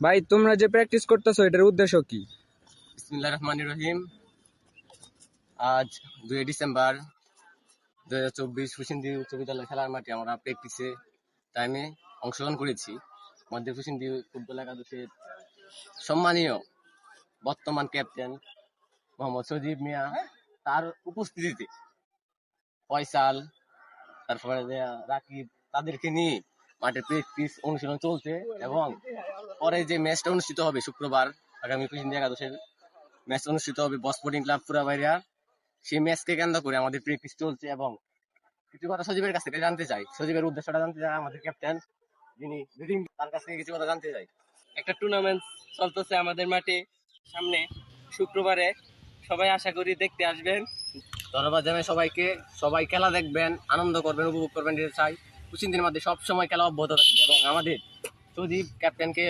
ভাই তোমরা যে প্র্যাকটিস করতেছো এটার উদ্দেশ্য কি? বিসমিল্লাহির রহমানির রহিম। আজ 2 ডিসেম্বর 2024 ফুসিন্দি উচ্চ বিদ্যালয় খেলার মাঠে আমরা প্র্যাকটিসে টাইমে অংশগ্রহণ করেছি। আমাদের ফুসিন্দি ফুটবল একাদশের সম্মানীয় বর্তমান ক্যাপ্টেন মোহাম্মদ সজীব মিয়া, তার উপস্থিতিতে ফয়সাল, তারপরে রাকিব, তাদেরকে নিয়ে মাঠে প্র্যাকটিস অনুশীলন চলছে এবং পরে যে ম্যাচটা অনুষ্ঠিত হবে শুক্রবার, আগামী ফুসিন্দি একাদশের ম্যাচ অনুষ্ঠিত হবে স্পোর্টিং ক্লাব পুরাবাড়িয়া। সেই ম্যাচকে কেন্দ্র করে আমাদের প্র্যাকটিস চলছে এবং কিছু কথা সজীবের কাছ থেকে জানতে চাই, সজীবের উদ্দেশ্যটা জানতে চাই, আমাদের ক্যাপ্টেন যিনি লিডিং, তার কাছ থেকে কিছু কথা জানতে চাই। একটা টুর্নামেন্ট চলতেছে আমাদের মাঠে, সামনে শুক্রবারে, সবাই আশা করি দেখতে আসবেন। ধন্যবাদ জানাই সবাইকে। সবাই খেলা দেখবেন, আনন্দ করবেন, উপভোগ করবেন, এটা চাই। কুচিন্তির মধ্যে সব সময় খেলা অব্যাহত থাকবে এবং আমাদের সজীব ক্যাপ্টেনকে